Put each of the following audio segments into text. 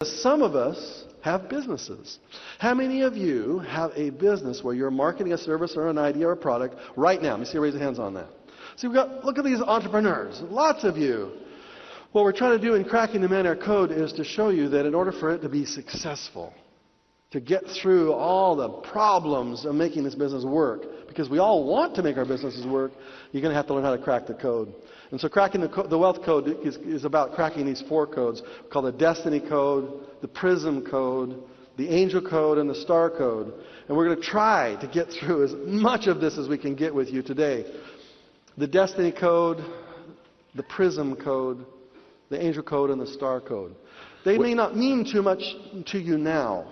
Some of us have businesses. How many of you have a business where you're marketing a service or an idea or a product right now? Let me see, raise your hands on that. See, look at these entrepreneurs, lots of you. What we're trying to do in Cracking the Man-Hour Code is to show you that in order for it to be successful, to get through all the problems of making this business work, because we all want to make our businesses work, you're going to have to learn how to crack the code. And so cracking the wealth code is about cracking these 4 codes called the destiny code, the prism code, the angel code, and the star code. And we're going to try to get through as much of this as we can get with you today. The destiny code, the prism code, the angel code, and the star code. They may not mean too much to you now,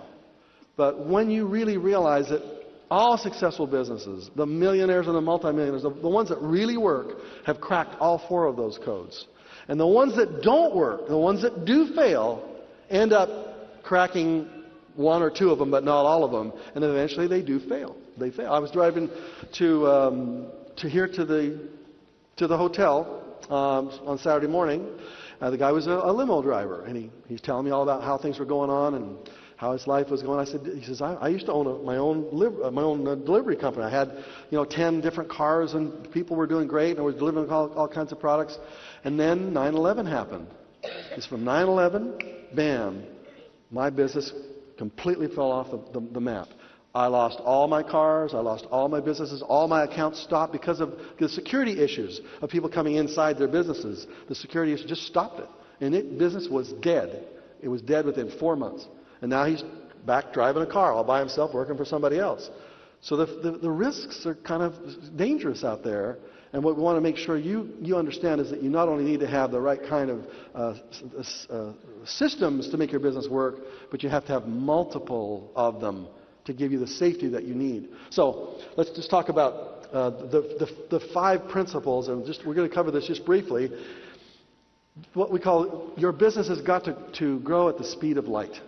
but when you really realize that all successful businesses, the millionaires and the multimillionaires, the ones that really work, have cracked all 4 of those codes. And the ones that don't work, the ones that do fail, end up cracking 1 or 2 of them, but not all of them. And then eventually they do fail. They fail. I was driving to the hotel on Saturday morning. The guy was a limo driver, and he's telling me all about how things were going on and how his life was going. He says, I used to own my own delivery company. I had 10 different cars, and people were doing great, and I was delivering all kinds of products. And then 9/11 happened. It's from 9/11, bam, my business completely fell off the map. I lost all my cars, I lost all my businesses, all my accounts stopped because of the security issues of people coming inside their businesses. The security issues just stopped it. And business was dead. It was dead within 4 months. And now he's back driving a car all by himself, working for somebody else. So the risks are kind of dangerous out there. And what we want to make sure you understand is that you not only need to have the right kind of systems to make your business work, but you have to have multiple of them to give you the safety that you need. So let's just talk about the 5 principles, and we're going to cover this just briefly. What we call, your business has got to grow at the speed of light.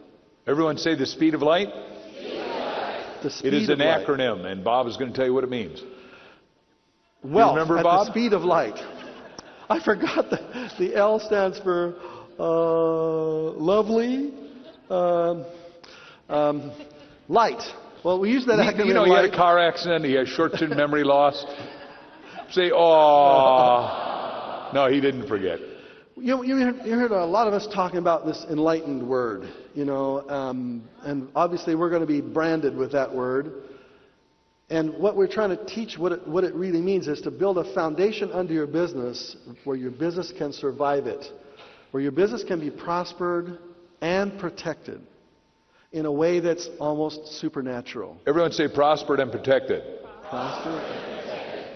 Everyone say the speed of light. The speed it is an light. acronym, and Bob is going to tell you what it means. Well, remember, at Bob? the speed of light. I forgot the L stands for lovely. Light. Well, we use that acronym. He had a car accident. He has short-term memory loss. Say, oh. No, he didn't forget. You heard a lot of us talking about this enlightened word, and obviously we're going to be branded with that word. And what we're trying to teach, what it really means, is to build a foundation under your business where your business can survive it, where your business can be prospered and protected in a way that's almost supernatural. Everyone say prospered and protected. Prospered.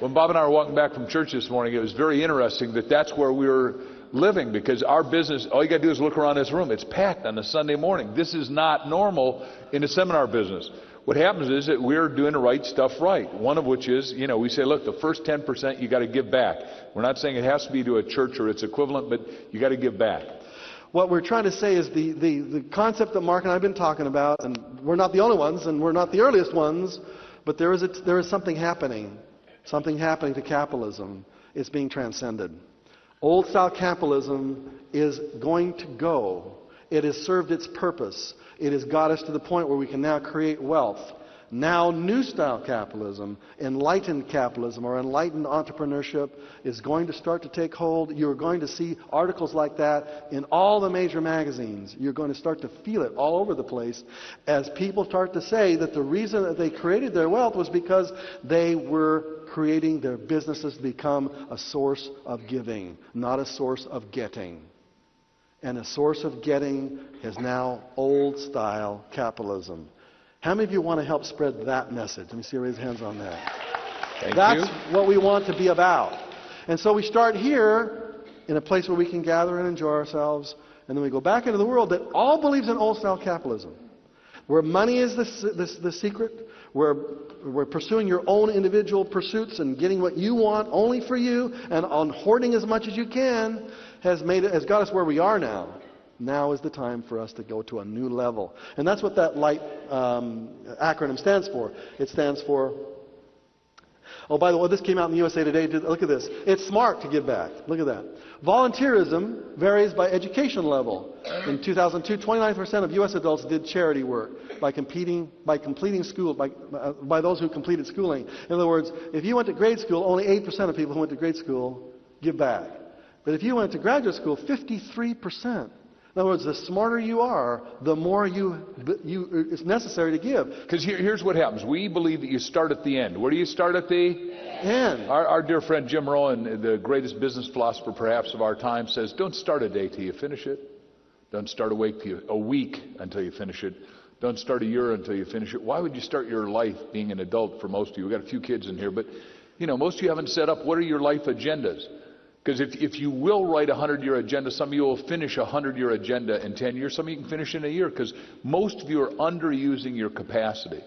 When Bob and I were walking back from church this morning, it was very interesting that's where we were living, because our business, all you got to do is look around this room. It's packed on a Sunday morning. This is not normal in a seminar business. What happens is that we're doing the right stuff right. One of which is, we say, look, the first 10% you got to give back. We're not saying it has to be to a church or its equivalent, but you got to give back. What we're trying to say is the concept that Mark and I have been talking about, and we're not the only ones, and we're not the earliest ones, but there is something happening to capitalism. It's being transcended. Old-style capitalism is going to go. It has served its purpose. It has got us to the point where we can now create wealth. Now, new-style capitalism, enlightened capitalism, or enlightened entrepreneurship is going to start to take hold. You're going to see articles like that in all the major magazines. You're going to start to feel it all over the place as people start to say that the reason that they created their wealth was because they were creating their businesses to become a source of giving, not a source of getting. And a source of getting is now old-style capitalism. How many of you want to help spread that message? Let me see you raise hands on that. That's what we want to be about. And so we start here in a place where we can gather and enjoy ourselves, and then we go back into the world that all believes in old-style capitalism, where money is the secret, where we're pursuing your own individual pursuits and getting what you want only for you, and on hoarding as much as you can has got us where we are now. Now is the time for us to go to a new level. And that's what that LIGHT acronym stands for. It stands for Oh, by the way, this came out in the USA Today. Look at this. It's smart to give back. Look at that. Volunteerism varies by education level. In 2002, 29% of U.S. adults did charity work by completing school, by those who completed schooling. In other words, if you went to grade school, only 8% of people who went to grade school give back. But if you went to graduate school, 53%. In other words, the smarter you are, the more it's necessary to give. Because here's what happens. We believe that you start at the end. Where do you start at the end? Our dear friend Jim Rohn, the greatest business philosopher perhaps of our time, says, don't start a day till you finish it. Don't start a week until you finish it. Don't start a year until you finish it. Why would you start your life being an adult for most of you? We've got a few kids in here, but most of you haven't set up what are your life agendas. Because if you will write a 100-year agenda, some of you will finish a 100-year agenda in 10 years. Some of you can finish in a year because most of you are underusing your capacity.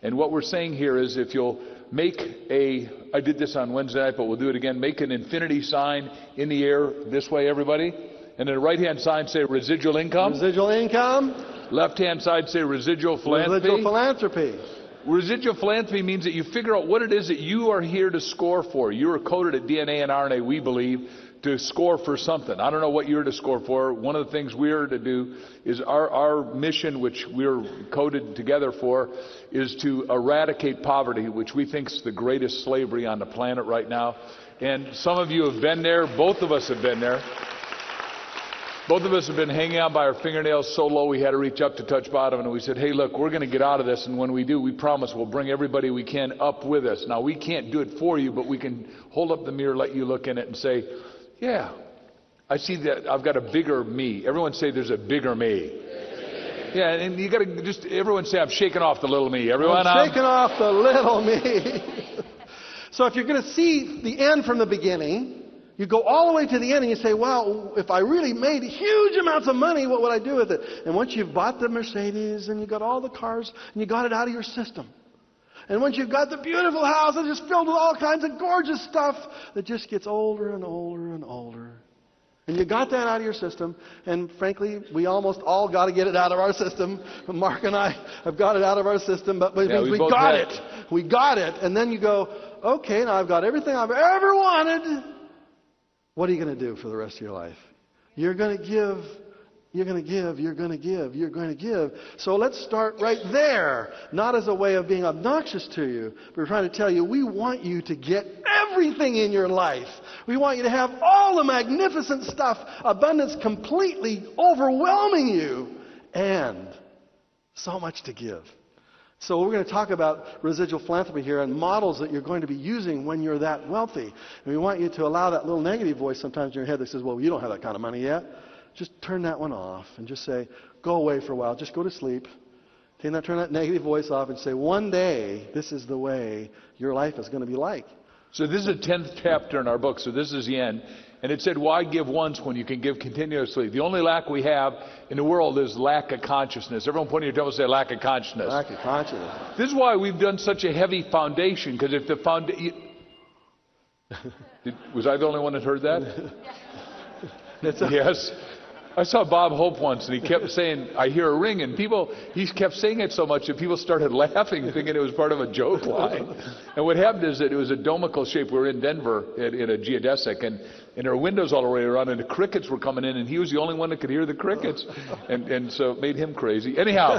And what we're saying here is if you'll make I did this on Wednesday night, but we'll do it again, make an infinity sign in the air this way, everybody. And then the right-hand side say residual income. Residual income. Left-hand side say residual philanthropy. Residual philanthropy. Residual philanthropy means that you figure out what it is that you are here to score for. You are coded at DNA and RNA, we believe, to score for something. I don't know what you're to score for. One of the things we're to do is our mission, which we're coded together for, is to eradicate poverty, which we think is the greatest slavery on the planet right now. And some of you have been there. Both of us have been there. Both of us have been hanging out by our fingernails so low we had to reach up to touch bottom, and we said, hey, look, we're going to get out of this, and when we do, we promise we'll bring everybody we can up with us. Now, we can't do it for you, but we can hold up the mirror, let you look in it, and say, yeah, I see that I've got a bigger me. Everyone say there's a bigger me. Yeah, and you got to just, everyone say, I'm shaking off the little me. Everyone, I'm shaking off the little me. So if you're going to see the end from the beginning, you go all the way to the end and you say, wow, if I really made huge amounts of money, what would I do with it? And once you've bought the Mercedes and you got all the cars and you got it out of your system. And once you've got the beautiful house that's just filled with all kinds of gorgeous stuff that just gets older and older and older. And you got that out of your system, and frankly, we almost all got to get it out of our system. Mark and I have got it out of our system, but it means we got it. We got it. And then you go, okay, now I've got everything I've ever wanted. What are you going to do for the rest of your life? You're going to give, you're going to give, you're going to give, you're going to give. So let's start right there. Not as a way of being obnoxious to you, but we're trying to tell you we want you to get everything in your life. We want you to have all the magnificent stuff, abundance completely overwhelming you, and so much to give. So we're going to talk about residual philanthropy here and models that you're going to be using when you're that wealthy. And we want you to allow that little negative voice sometimes in your head that says, well, you don't have that kind of money yet. Just turn that one off and just say, go away for a while. Just go to sleep. Turn that negative voice off and say, one day, this is the way your life is going to be like. So this is the 10th chapter in our book, so this is the end. And it said, why give once when you can give continuously? The only lack we have in the world is lack of consciousness. Everyone point at your table and say, lack of consciousness. Lack of consciousness. This is why we've done such a heavy foundation, because if the foundation... Was I the only one that heard that? Yes. I saw Bob Hope once, and he kept saying, I hear a ring, and he kept saying it so much that people started laughing, thinking it was part of a joke line. And what happened is that it was a domical shape. We were in Denver in a geodesic, and there were windows all the way around, and the crickets were coming in, and he was the only one that could hear the crickets. And so it made him crazy. Anyhow,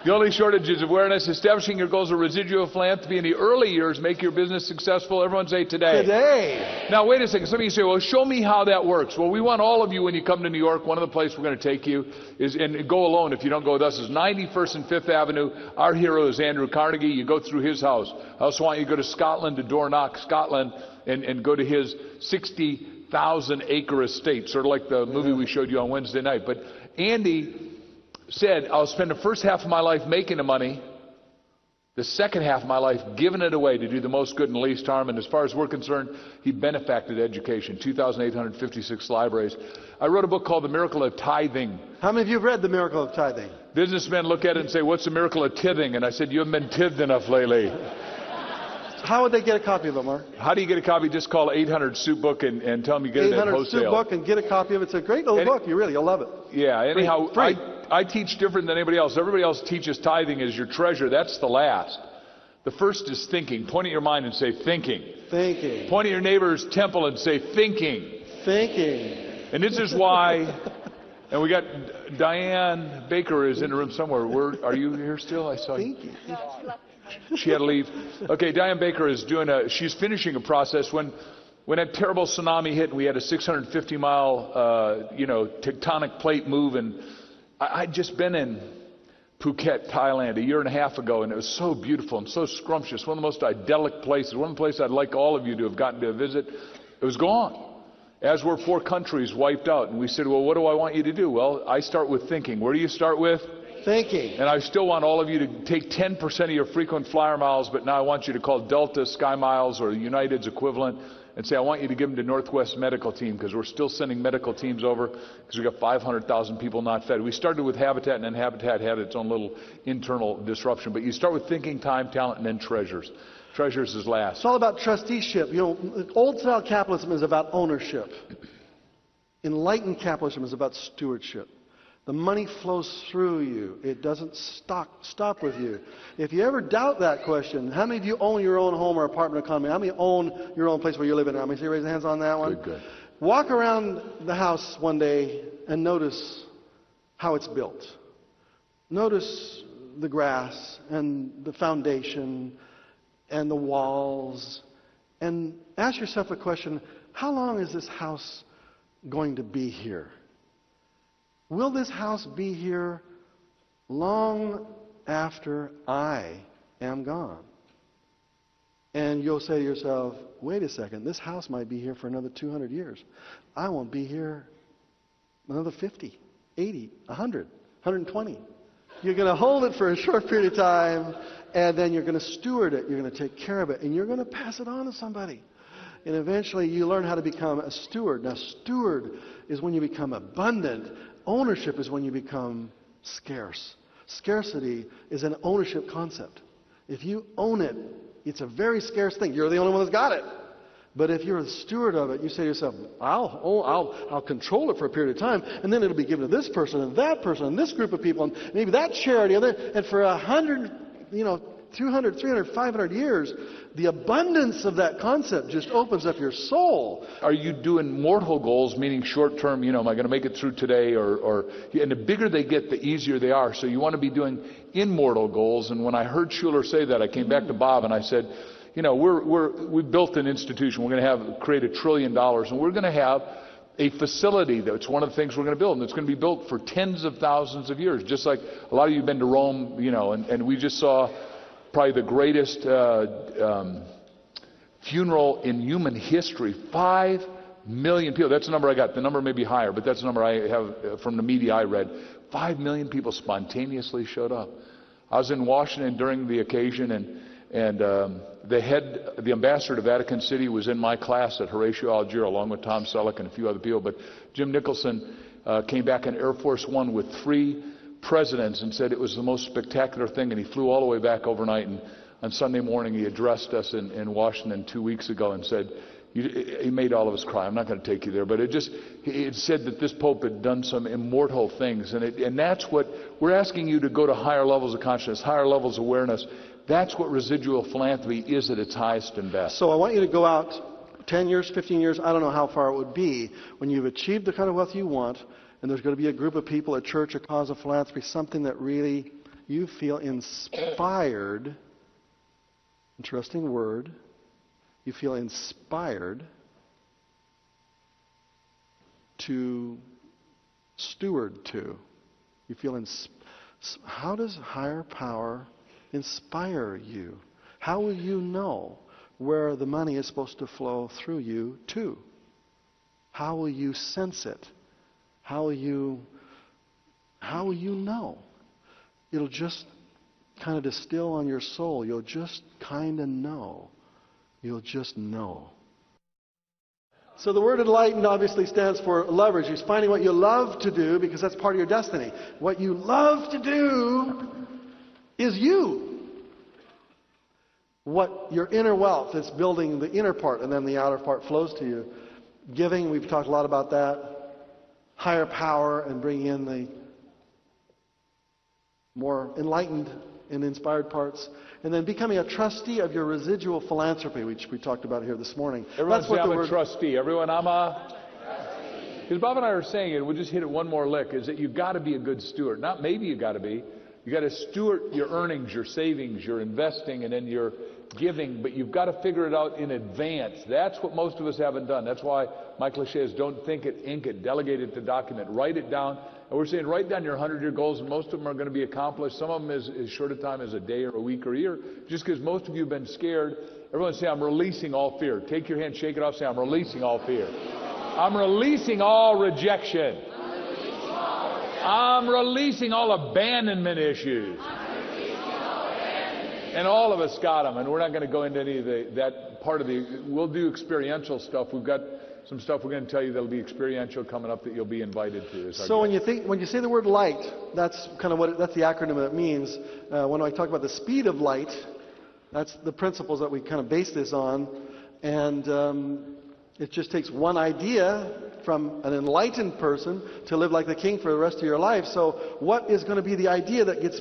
the only shortage is awareness. Establishing your goals of residual philanthropy in the early years make your business successful. Everyone say today. Today. Now, wait a second. Some of you say, well, show me how that works. Well, we want all of you, when you come to New York, one of the places we're going to take you is, and go alone if you don't go with us, is 91st and 5th Avenue. Our hero is Andrew Carnegie. You go through his house. I also want you to go to Scotland, to Dornoch, Scotland, and go to his 60,000-acre estate, sort of like the movie we showed you on Wednesday night. But Andy said, I'll spend the first half of my life making the money, the second half of my life giving it away to do the most good and least harm. And as far as we're concerned, he benefacted education, 2,856 libraries. I wrote a book called The Miracle of Tithing. How many of you have read The Miracle of Tithing? Businessmen look at it and say, what's the miracle of tithing? And I said, you haven't been tithed enough lately. How would they get a copy of it, Mark? How do you get a copy? Just call 800 Soup Book and tell them you get it at wholesale. 800 Soup Book and get a copy of it. It's a great little book. You'll love it. Yeah, anyhow, Free. I teach different than anybody else. Everybody else teaches tithing as your treasure. That's the last. The first is thinking. Point at your mind and say thinking. Thinking. Point at your neighbor's temple and say thinking. Thinking. And this is why, and we got Diane Baker is in the room somewhere. Are you here still? I saw you. Thinking. She had to leave. Okay, Diane Baker is she's finishing a process. When that terrible tsunami hit and we had a 650-mile, tectonic plate move, and I'd just been in Phuket, Thailand, a year and a half ago, and it was so beautiful and so scrumptious. One of the most idyllic places. One of the places I'd like all of you to have gotten to visit. It was gone. As were 4 countries wiped out. And we said, well, what do I want you to do? Well, I start with thinking. Where do you start with? Thinking. And I still want all of you to take 10% of your frequent flyer miles, but now I want you to call Delta Sky Miles or United's equivalent and say, I want you to give them to Northwest Medical Team, because we're still sending medical teams over because we've got 500,000 people not fed. We started with Habitat, and then Habitat had its own little internal disruption. But you start with thinking, time, talent, and then treasures. Treasures is last. It's all about trusteeship. Old-style capitalism is about ownership. Enlightened capitalism is about stewardship. The money flows through you. It doesn't stop with you. If you ever doubt that question, how many of you own your own home or apartment or condo? How many own your own place where you live in? How many? Raise your hands on that one. Good. Walk around the house one day and notice how it's built. Notice the grass and the foundation and the walls. And ask yourself a question, how long is this house going to be here? Will this house be here long after I am gone? And you'll say to yourself, wait a second, this house might be here for another 200 years. I won't be here another 50, 80, 100, 120. You're going to hold it for a short period of time, and then you're going to steward it. You're going to take care of it, and you're going to pass it on to somebody. And eventually you learn how to become a steward. Now, steward is when you become abundant. Ownership is when you become scarce. Scarcity is an ownership concept. If you own it, it's a very scarce thing. You're the only one that's got it. But if you're a steward of it, you say to yourself, I'll control it for a period of time, and then it'll be given to this person and that person and this group of people and maybe that charity, and for 100, 200, 300, 500 years, the abundance of that concept just opens up your soul. Are you doing mortal goals, meaning short term, am I going to make it through today? And the bigger they get, the easier they are. So you want to be doing immortal goals. And when I heard Schuller say that, I came back to Bob and I said, we've built an institution. We're going to create $1 trillion, and we're going to have a facility that's one of the things we're going to build, and it's going to be built for tens of thousands of years. Just like a lot of you have been to Rome, and we just saw probably the greatest funeral in human history. 5 million people. That's the number I got. The number may be higher, but that's the number I have from the media I read. 5 million people spontaneously showed up. I was in Washington during the occasion, and the ambassador to Vatican City was in my class at Horatio Algier, along with Tom Selleck and a few other people. But Jim Nicholson came back in Air Force One with 3 presidents and said it was the most spectacular thing, and he flew all the way back overnight, and on Sunday morning he addressed us in Washington 2 weeks ago and said, he made all of us cry. I'm not going to take you there, but it said that this Pope had done some immortal things, and that's what we're asking you to go to, higher levels of consciousness, higher levels of awareness. That's what residual philanthropy is at its highest and best. So I want you to go out 10 years, 15 years, I don't know how far it would be, when you've achieved the kind of wealth you want, and there's going to be a group of people, a church, a cause of philanthropy, something that really you feel inspired, interesting word, you feel inspired to steward to. You feel how does higher power inspire you? How will you know where the money is supposed to flow through you to? How will you sense it? How will you know? It'll just kind of distill on your soul. You'll just kind of know. You'll just know. So the word enlightened obviously stands for leverage. It's finding what you love to do, because that's part of your destiny. What you love to do is you. What your inner wealth is building, the inner part, and then the outer part flows to you. Giving, we've talked a lot about that. Higher power and bringing in the more enlightened in inspired parts. And then becoming a trustee of your residual philanthropy, which we talked about here this morning. Everyone That's say what I'm the a word trustee. Everyone, I'm a... Because Bob and I are saying it, we'll just hit it one more lick, is that you've got to be a good steward. Not maybe you got to be. You got to steward your earnings, your savings, your investing, and then your giving, but you've got to figure it out in advance. That's what most of us haven't done. That's why my cliche is don't think it, ink it, delegate it to document, write it down. And we're saying write down your 100-year goals, and most of them are going to be accomplished. Some of them is as short a time as a day or a week or a year, just because most of you have been scared. Everyone say, I'm releasing all fear. Take your hand, shake it off, say, I'm releasing all fear. I'm releasing all rejection. I'm releasing all abandonment issues. And all of us got them, and we're not going to go into any of that part of the... We'll do experiential stuff. We've got some stuff we're going to tell you that'll be experiential coming up that you'll be invited to. So when you say the word light, that's kind of that's the acronym that it means. When I talk about the speed of light, that's the principles that we kind of base this on, and it just takes one idea from an enlightened person to live like the king for the rest of your life. So what is going to be the idea that gets,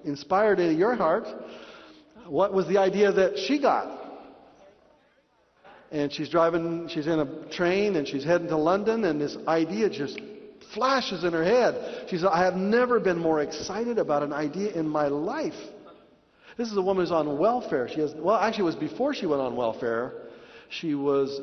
inspired into your heart? What was the idea that she got? And she's in a train and she's heading to London, and this idea just flashes in her head. She says, I have never been more excited about an idea in my life. This is a woman who's on welfare. Actually it was before she went on welfare. She was